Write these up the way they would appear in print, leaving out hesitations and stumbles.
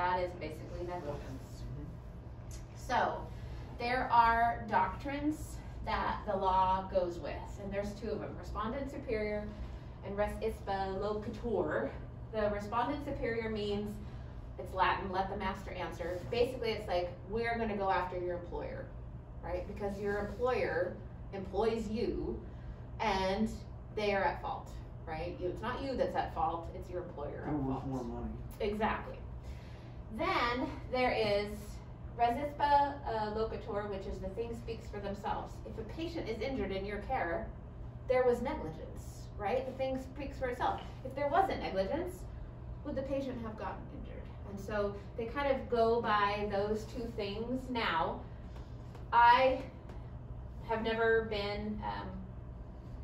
that is basically negligence. So there are doctrines that the law goes with, and there's two of them, respondent superior and res ispa loquitur. The respondent superior means, it's Latin, let the master answer. Basically, it's like, we're going to go after your employer, right? Because your employer employs you, and they are at fault, right? It's not you that's at fault, it's your employer at fault. More money. Exactly. Then there is res ispa loquitur, which is the thing speaks for themselves. If a patient is injured in your care, there was negligence, right? The thing speaks for itself. If there wasn't negligence, would the patient have gotten injured? And so they kind of go by those two things. Now, I have never been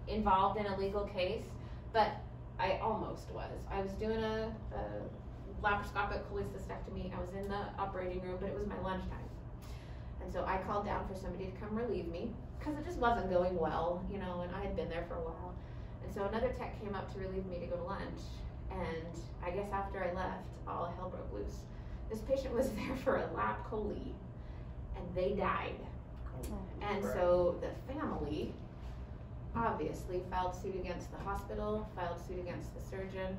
involved in a legal case, but I almost was. I was doing a laparoscopic cholecystectomy. I was in the operating room, but it was my lunchtime. And so I called down for somebody to come relieve me because it just wasn't going well, you know, and I had been there for a while. And so another tech came up to relieve me to go to lunch. And I guess after I left, all hell broke loose. This patient was there for a lap chole, and they died. And so the family obviously filed suit against the hospital, filed suit against the surgeon,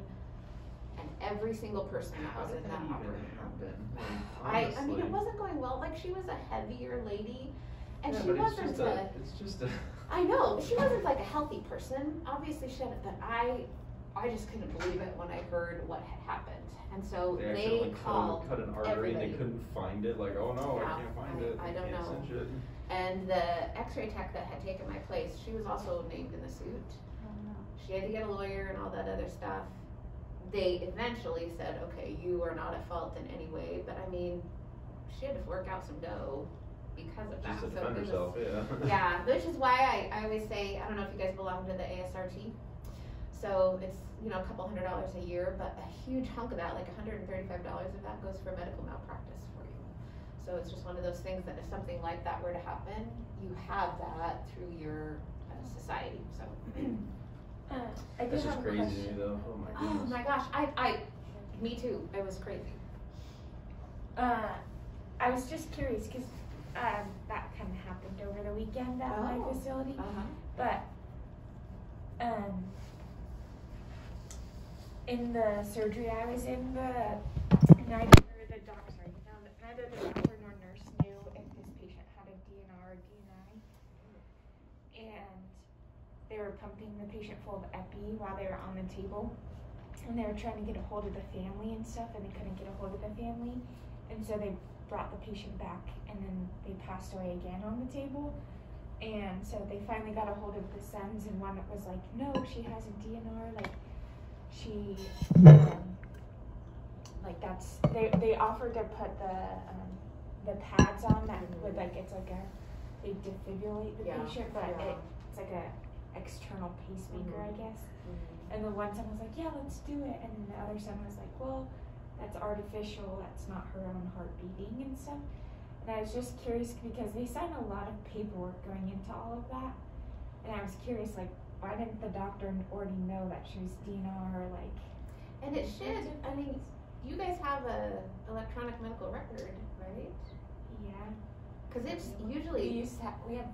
and every single person that was in that operating room. I mean, it wasn't going well. Like, she was a heavier lady, and she wasn't I know, she wasn't like a healthy person. Obviously she hadn't, but I just couldn't believe it when I heard what had happened. And so they called cut an artery and they couldn't find it. Like, oh no, I can't find it. I don't know. And the x-ray tech that had taken my place, she was also named in the suit. Oh, no. She had to get a lawyer and all that other stuff. They eventually said, okay, you are not at fault in any way, but I mean, she had to fork out some dough because of that. Just to defend herself, yeah. Yeah, which is why I always say, I don't know if you guys belong to the ASRT. So it's, you know, a couple $100 a year, but a huge hunk of that, like $135 of that, goes for medical malpractice for you. So it's just one of those things that if something like that were to happen, you have that through your society. So I do That's have just a crazy question. to me though. Oh my oh goodness. my gosh, me too. It was crazy. I was just curious because that kind of happened over the weekend at my facility. But in the surgery I was in, neither the doctor nor nurse knew if this patient had a DNR or DNI, and they were pumping the patient full of epi while they were on the table, and they were trying to get a hold of the family and stuff, and they couldn't get a hold of the family, and so they brought the patient back, and then they passed away again on the table. And so they finally got a hold of the sons, and one was like, no, she has a DNR, like, she, like, that's, they offered to put the pads on that would, like, it's like they defibrillate the patient, but it's like a external pacemaker, I guess. And the one son was like, yeah, let's do it, and then the other son was like, well, that's artificial, that's not her own heart beating and stuff. And I was just curious because they signed a lot of paperwork going into all of that. And I was curious, like, why didn't the doctor already know that she was DNR, like... And it should, I mean, you guys have a electronic medical record, right? Yeah. Because it's usually... We have...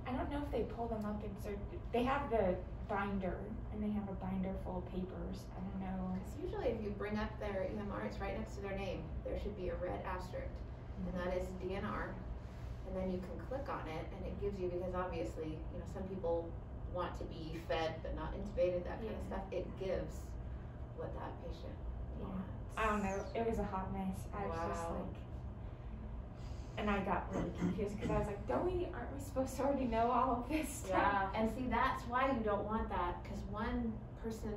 I don't know if they pull them up and they have the binder, and they have a binder full of papers. I don't know. Because usually if you bring up their EMR, it's right next to their name. There should be a red asterisk, and that is DNR. And then you can click on it, and it gives you, because obviously, you know, some people want to be fed but not intubated, that kind of stuff. It gives what that patient wants. I don't know. It was a hot mess. I was just like... And I got really confused because I was like, aren't we supposed to already know all of this stuff? Yeah, and see, that's why you don't want that, because one person,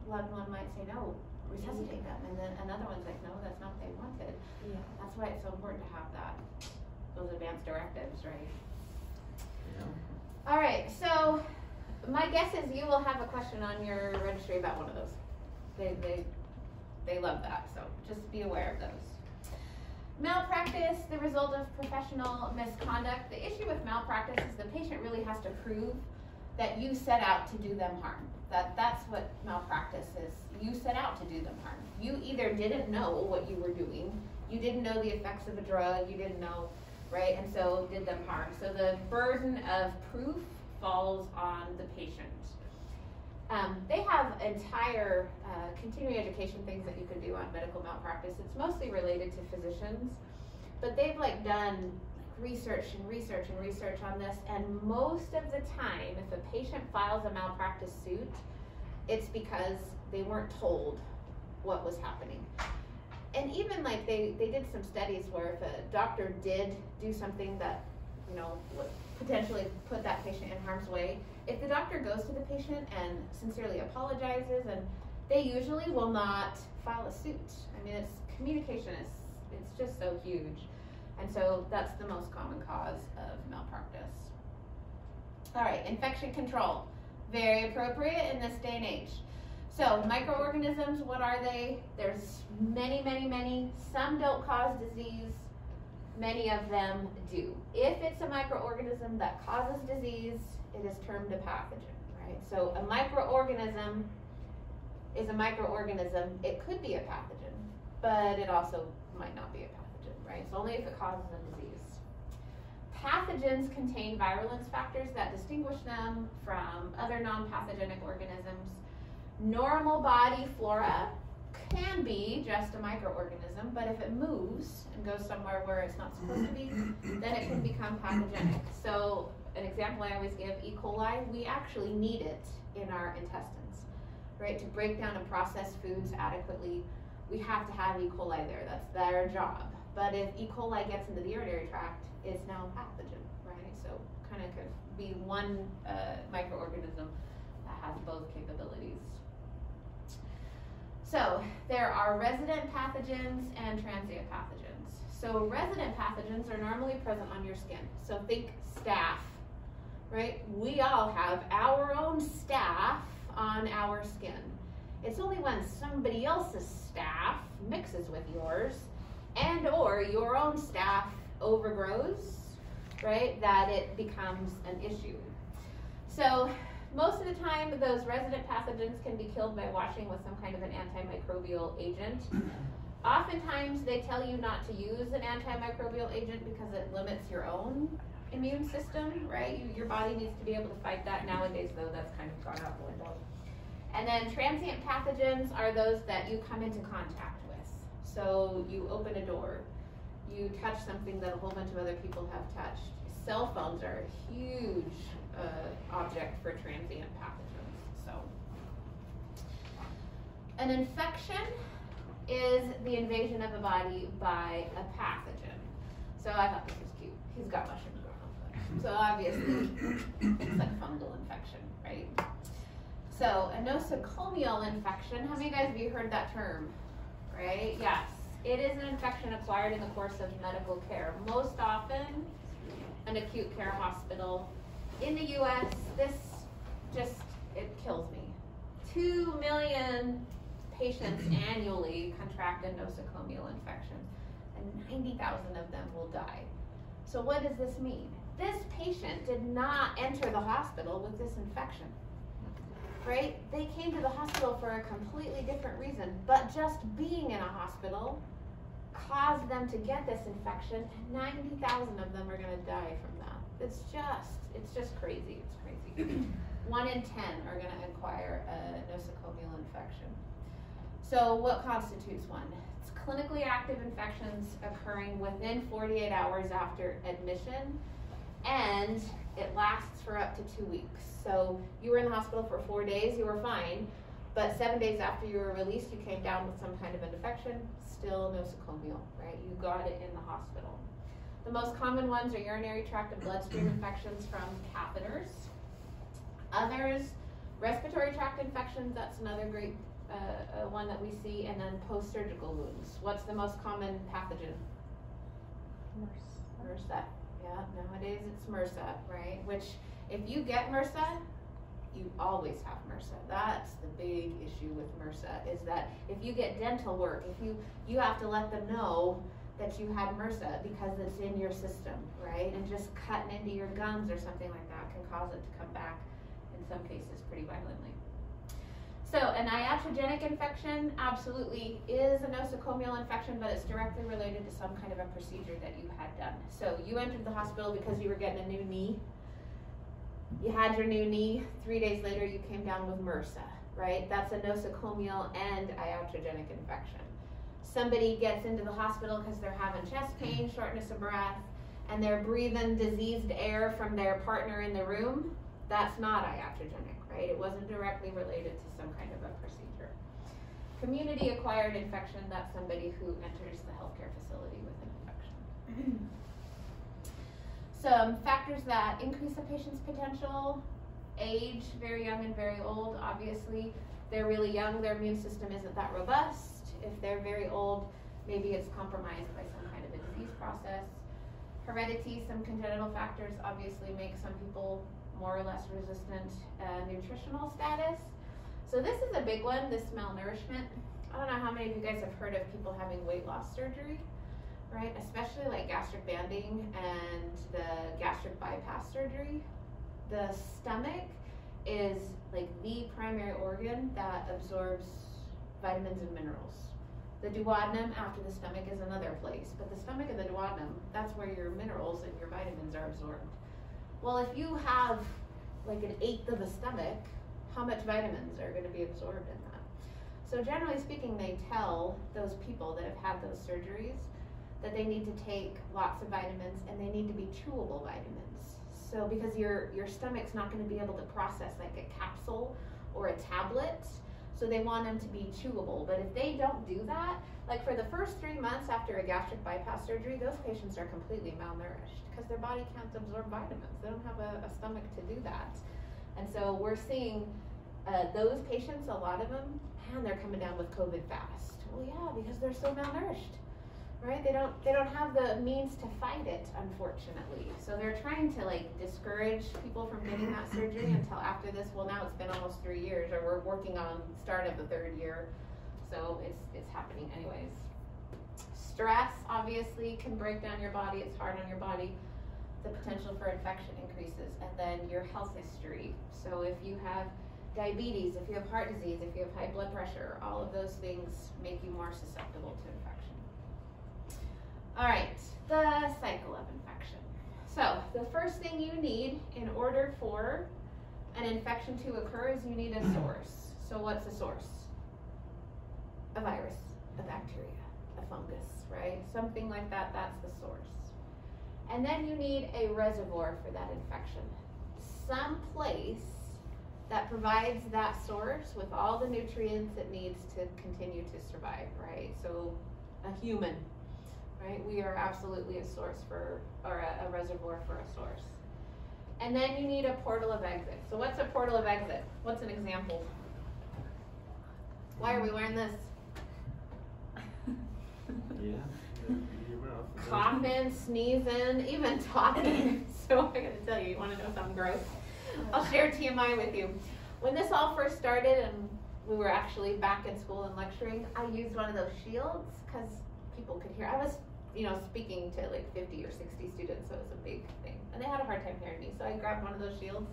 loved one might say, no, resuscitate them, and then another one's like, no, that's not what they wanted. Yeah. That's why it's so important to have those advanced directives, right? Yeah. All right, so my guess is you will have a question on your registry about one of those. They love that, so just be aware of those. Malpractice, the result of professional misconduct. The issue with malpractice is the patient really has to prove that you set out to do them harm. That's what malpractice is. You set out to do them harm. You either didn't know what you were doing, you didn't know the effects of a drug, you didn't know, right, and so did them harm. So the burden of proof falls on the patient. They have entire continuing education things that you can do on medical malpractice. It's mostly related to physicians, but they've done research on this, and most of the time, if a patient files a malpractice suit, it's because they weren't told what was happening. And even they did some studies where if a doctor did do something that, would potentially put that patient in harm's way, if the doctor goes to the patient and sincerely apologizes, and they usually will not file a suit. I mean, communication it's just so huge. And so that's the most common cause of malpractice. All right, infection control. Very appropriate in this day and age. So microorganisms, what are they? There's many, many, many. Some don't cause disease. Many of them do. If it's a microorganism that causes disease, it is termed a pathogen, right? So a microorganism is a microorganism. It could be a pathogen, but it also might not be a pathogen, right? So only if it causes a disease. Pathogens contain virulence factors that distinguish them from other non-pathogenic organisms. Normal body flora can be just a microorganism, but if it moves and goes somewhere where it's not supposed to be, then it can become pathogenic. So an example I always give, E. coli, we actually need it in our intestines, right? To break down and process foods adequately, we have to have E. coli there. That's their job. But if E. coli gets into the urinary tract, it's now a pathogen, right? So kind of could be one microorganism that has both capabilities. So there are resident pathogens and transient pathogens. So resident pathogens are normally present on your skin. So think staph, right? We all have our own staph on our skin. It's only when somebody else's staph mixes with yours and or your own staph overgrows, right, that it becomes an issue. So most of the time, those resident pathogens can be killed by washing with some kind of an antimicrobial agent. Oftentimes, they tell you not to use an antimicrobial agent because it limits your own immune system, right? Your body needs to be able to fight that. Nowadays, though, that's kind of gone out the window. And then transient pathogens are those that you come into contact with. So you open a door, you touch something that a whole bunch of other people have touched. Cell phones are a huge object for transient pathogens. So, an infection is the invasion of a body by a pathogen. So I thought this was cute. He's got mushrooms growing on. So obviously, it's like fungal infection, right? So a nosocomial infection. How many of you guys have you heard that term? Right? Yes. It is an infection acquired in the course of medical care. Most often, an acute care hospital. In the U.S., this it kills me. 2 million patients annually contract a nosocomial infection, and 90,000 of them will die. So what does this mean? This patient did not enter the hospital with this infection, right? They came to the hospital for a completely different reason, but just being in a hospital caused them to get this infection, and 90,000 of them are going to die from that. It's just crazy. It's crazy. 1 in 10 are going to acquire a nosocomial infection. So what constitutes one? It's clinically active infections occurring within 48 hours after admission, and it lasts for up to 2 weeks. So you were in the hospital for 4 days, you were fine, but 7 days after you were released, you came down with some kind of an infection, still nosocomial, right? You got it in the hospital. The most common ones are urinary tract and bloodstream infections from catheters. Others, respiratory tract infections, that's another great one that we see, and then post-surgical wounds. What's the most common pathogen? MRSA. Yeah, nowadays it's MRSA, right? Which, if you get MRSA, you always have MRSA. That's the big issue with MRSA, is that if you get dental work, if you have to let them know that you had MRSA because it's in your system, right? And just cutting into your gums or something like that can cause it to come back and in some cases pretty violently. So an iatrogenic infection absolutely is a nosocomial infection, but it's directly related to some kind of a procedure that you had done. So you entered the hospital because you were getting a new knee. You had your new knee. 3 days later, you came down with MRSA, right? That's a nosocomial and iatrogenic infection. Somebody gets into the hospital because they're having chest pain, shortness of breath, and they're breathing diseased air from their partner in the room. That's not iatrogenic, right? It wasn't directly related to some kind of a procedure. Community acquired infection, that's somebody who enters the healthcare facility with an infection. Some factors that increase a patient's potential: age, very young and very old. Obviously, they're really young, their immune system isn't that robust. If they're very old, maybe it's compromised by some kind of a disease process. Heredity, some congenital factors obviously make some people more or less resistant. Nutritional status. So this is a big one, this malnourishment. I don't know how many of you guys have heard of people having weight loss surgery, right? Especially like gastric banding and the gastric bypass surgery. The stomach is like the primary organ that absorbs vitamins and minerals. The duodenum after the stomach is another place, but the stomach and the duodenum, that's where your minerals and your vitamins are absorbed. Well, if you have like 1/8 of a stomach, how much vitamins are going to be absorbed in that? So generally speaking, they tell those people that have had those surgeries that they need to take lots of vitamins, and they need to be chewable vitamins. So because your stomach's not going to be able to process like a capsule or a tablet, so they want them to be chewable. But if they don't do that, like for the first 3 months after a gastric bypass surgery, those patients are completely malnourished because their body can't absorb vitamins. They don't have a stomach to do that. And so we're seeing those patients, a lot of them, man, they're coming down with COVID fast. Well, yeah, because they're so malnourished, right? They don't have the means to fight it, unfortunately. So they're trying to like discourage people from getting that surgery until after this. Well, now it's been almost 3 years, or we're working on start of the 3rd year. So it's happening anyways. Stress obviously can break down your body. It's hard on your body. The potential for infection increases. And then your health history. So if you have diabetes, if you have heart disease, if you have high blood pressure, all of those things make you more susceptible to infection. All right, the cycle of infection. So the first thing you need in order for an infection to occur is you need a source. So what's a source? A virus, a bacteria, a fungus, right? Something like that, that's the source. And then you need a reservoir for that infection. Some place that provides that source with all the nutrients it needs to continue to survive, right? So a human, right? We are absolutely a source for, or a reservoir for a source. And then you need a portal of exit. So what's a portal of exit? What's an example? Why are we wearing this? Yeah. Coughing, sneezing, even talking. So I gotta tell you want to know something gross? I'll share TMI with you. When this all first started and we were actually back in school and lecturing, I used one of those shields because people could hear. I was, speaking to like 50 or 60 students, so it was a big thing. And they had a hard time hearing me, so I grabbed one of those shields.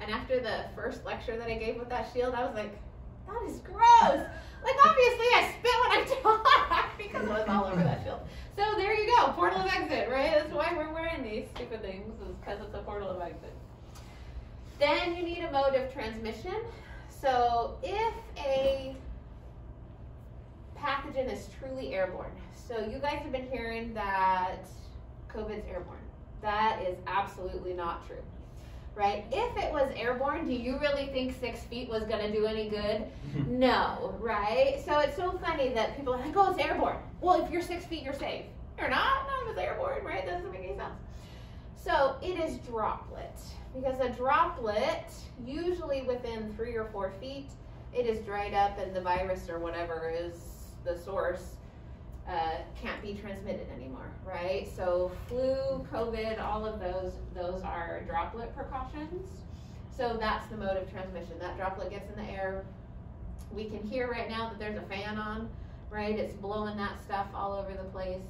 And after the first lecture that I gave with that shield, I was like, that is gross. Like, obviously I spit when I talk because it was all over that shield. So there you go, portal of exit, right? That's why we're wearing these stupid things, is because it's a portal of exit. Then you need a mode of transmission. So if a pathogen is truly airborne, so you guys have been hearing that COVID's airborne. That is absolutely not true. Right? If it was airborne, do you really think 6 feet was going to do any good? No, right? So it's so funny that people are like, oh, it's airborne. Well, if you're 6 feet, you're safe. You're not. No, it's airborne, right? That doesn't make any sense. So it is droplet. Because a droplet, usually within 3 or 4 feet, it is dried up and the virus or whatever is the source can't be transmitted anymore, right? So flu, COVID, all of those are droplet precautions. So that's the mode of transmission. That droplet gets in the air. We can hear right now that there's a fan on, right? It's blowing that stuff all over the place.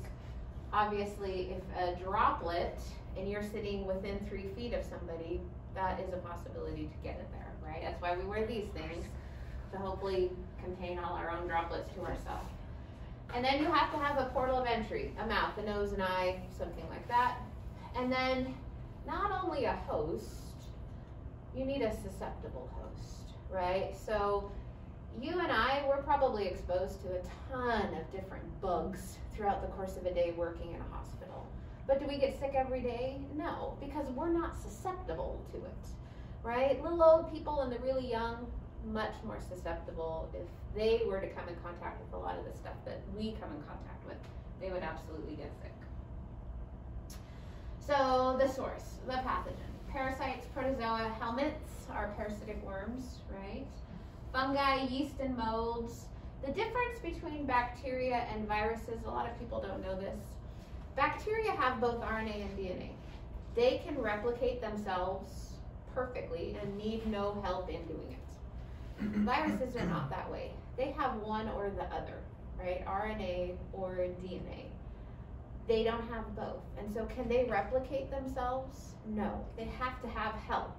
Obviously, if a droplet and you're sitting within 3 feet of somebody, that is a possibility to get it there, right? That's why we wear these things, to hopefully contain all our own droplets to ourselves. And then you have to have a portal of entry, a mouth, a nose, an eye, something like that. And then not only a host, you need a susceptible host, right? So you and I, we're probably exposed to a ton of different bugs throughout the course of a day working in a hospital. But do we get sick every day? No, because we're not susceptible to it, right? Little old people and the really young, much more susceptible. If they were to come in contact with a lot of the stuff that we come in contact with, they would absolutely get sick. So the source, the pathogen. Parasites, protozoa, helminths are parasitic worms, right? Fungi, yeast, and molds. The difference between bacteria and viruses, a lot of people don't know this. Bacteria have both RNA and DNA. They can replicate themselves perfectly and need no help in doing it. Viruses are not that way. They have one or the other, right? RNA or DNA. They don't have both. And so can they replicate themselves? No. They have to have help.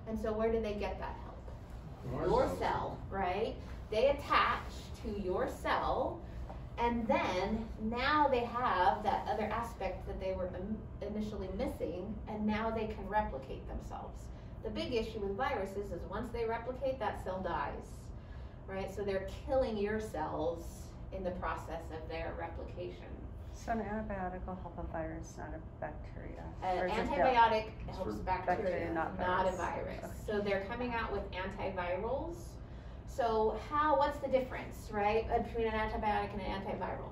And so where do they get that help? Your cell, right? They attach to your cell, and then now they have that other aspect that they were initially missing, and now they can replicate themselves. The big issue with viruses is once they replicate, that cell dies, right? So they're killing your cells in the process of their replication. So an antibiotic will help a virus, not a bacteria. An antibiotic helps bacteria, bacteria, not a virus. Okay. So they're coming out with antivirals. So what's the difference, right, between an antibiotic and an antiviral?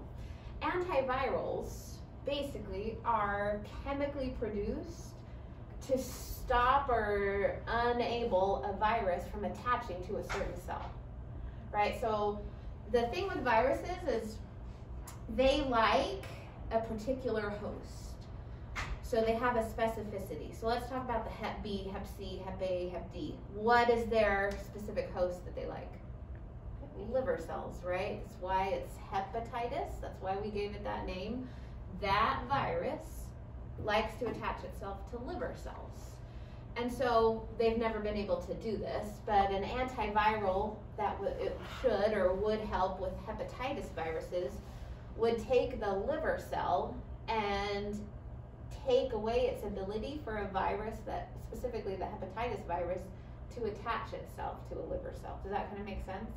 Antivirals basically are chemically produced to stop or enable a virus from attaching to a certain cell, right? So the thing with viruses is they like a particular host. So they have a specificity. So let's talk about the Hep B, Hep C, Hep A, Hep D. What is their specific host that they like? Liver cells, right? That's why it's hepatitis. That's why we gave it that name. That virus likes to attach itself to liver cells. And so they've never been able to do this, but an antiviral that it should or would help with hepatitis viruses would take the liver cell and take away its ability for a virus, that specifically the hepatitis virus, to attach itself to a liver cell. Does that kind of make sense?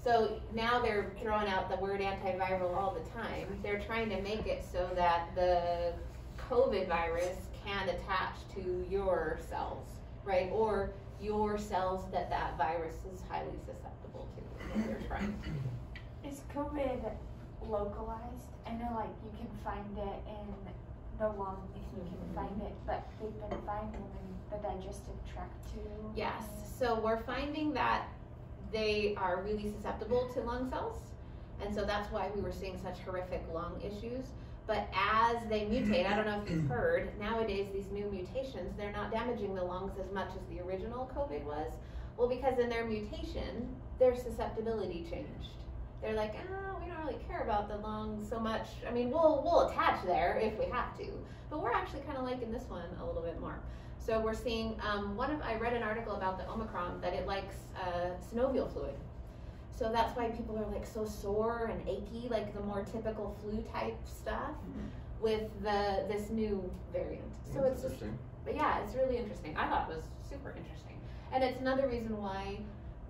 So now they're throwing out the word antiviral all the time. They're trying to make it so that the COVID virus can attach to your cells, right? Or your cells that virus is highly susceptible to, is what they're trying to do. Is COVID localized? I know, like, you can find it in the lung if you can find it, but they've been finding them in the digestive tract too. Yes, so we're finding that they are really susceptible to lung cells, and so that's why we were seeing such horrific lung issues. But as they mutate, I don't know if you've heard, nowadays these new mutations, they're not damaging the lungs as much as the original COVID was. Well, because in their mutation, their susceptibility changed. They're like, oh, we don't really care about the lungs so much. I mean, we'll attach there if we have to, but we're actually kind of liking this one a little bit more. So we're seeing, I read an article about the Omicron that it likes synovial fluid. So that's why people are like so sore and achy, like the more typical flu type stuff with this new variant. So it's just, but yeah, it's really interesting. I thought it was super interesting. And it's another reason why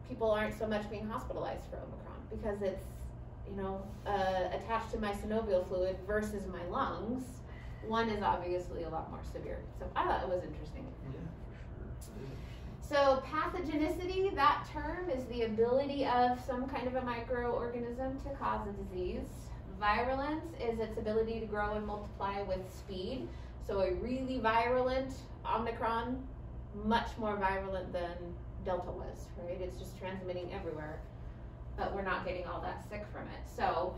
people aren't so much being hospitalized for Omicron, because it's, attached to my synovial fluid versus my lungs. One is obviously a lot more severe. So I thought it was interesting. Yeah, for sure. So pathogenicity, that term is the ability of some kind of a microorganism to cause a disease. Virulence is its ability to grow and multiply with speed. So a really virulent Omicron, much more virulent than Delta was, right? It's just transmitting everywhere, but we're not getting all that sick from it. So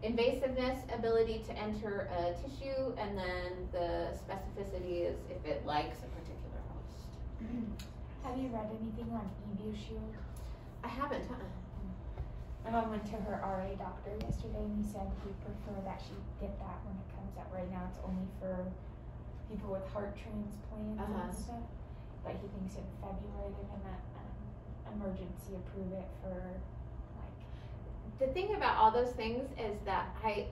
invasiveness, ability to enter a tissue, and then the specificity is if it likes a particular host. Have you read anything on EvuShield? I haven't, My mom went to her RA doctor yesterday and he said he prefer that she get that when it comes out. Right now it's only for people with heart transplants and stuff. but he thinks in February they're gonna emergency approve it for like. The thing about all those things is that I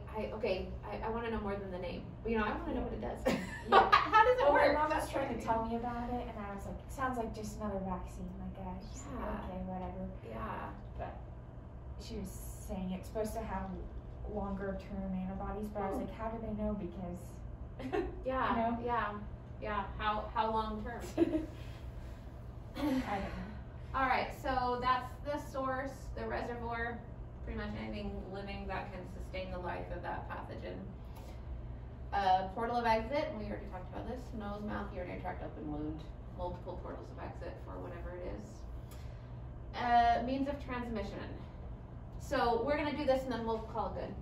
want to know more than the name. You know, I want to know what it does. Yeah. How does it Well, work? my mom was That's trying to right. tell me about it, and I was like, it sounds like just another vaccine. Like, she's like, Yeah. okay, whatever. Yeah. But she was saying it's supposed to have longer term antibodies, but I was like, how do they know? Because Yeah. You know? Yeah. How long term? I don't know. All right. So that's the source, the reservoir. Pretty much anything living that can sustain the life of that pathogen. Portal of exit, we already talked about this. Nose, mouth, urinary tract, open wound. Multiple portals of exit for whatever it is. Means of transmission. So we're going to do this and then we'll call it good.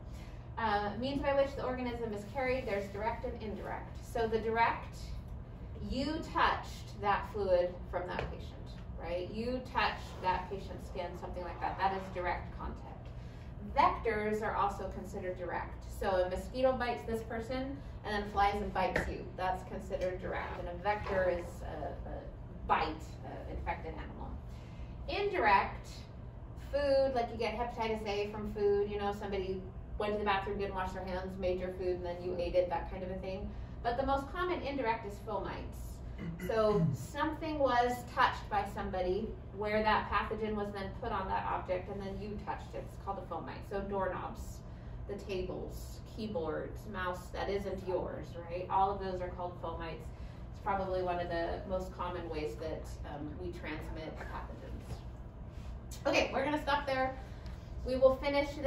Means by which the organism is carried, there's direct and indirect. So the direct, you touched that fluid from that patient, right? You touched that patient's skin, something like that. That is direct contact. Vectors are also considered direct. So a mosquito bites this person and then flies and bites you. That's considered direct. And a vector is a bite, infected animal. Indirect, food, like you get hepatitis A from food, you know, somebody went to the bathroom, didn't wash their hands, made your food, and then you ate it, that kind of a thing. But the most common indirect is fomites. So something was touched by somebody where that pathogen was then put on that object and then you touched it. It's called a fomite. So doorknobs, the tables, keyboards, mouse that isn't yours, right? All of those are called fomites. It's probably one of the most common ways that we transmit pathogens. Okay, we're gonna stop there. We will finish this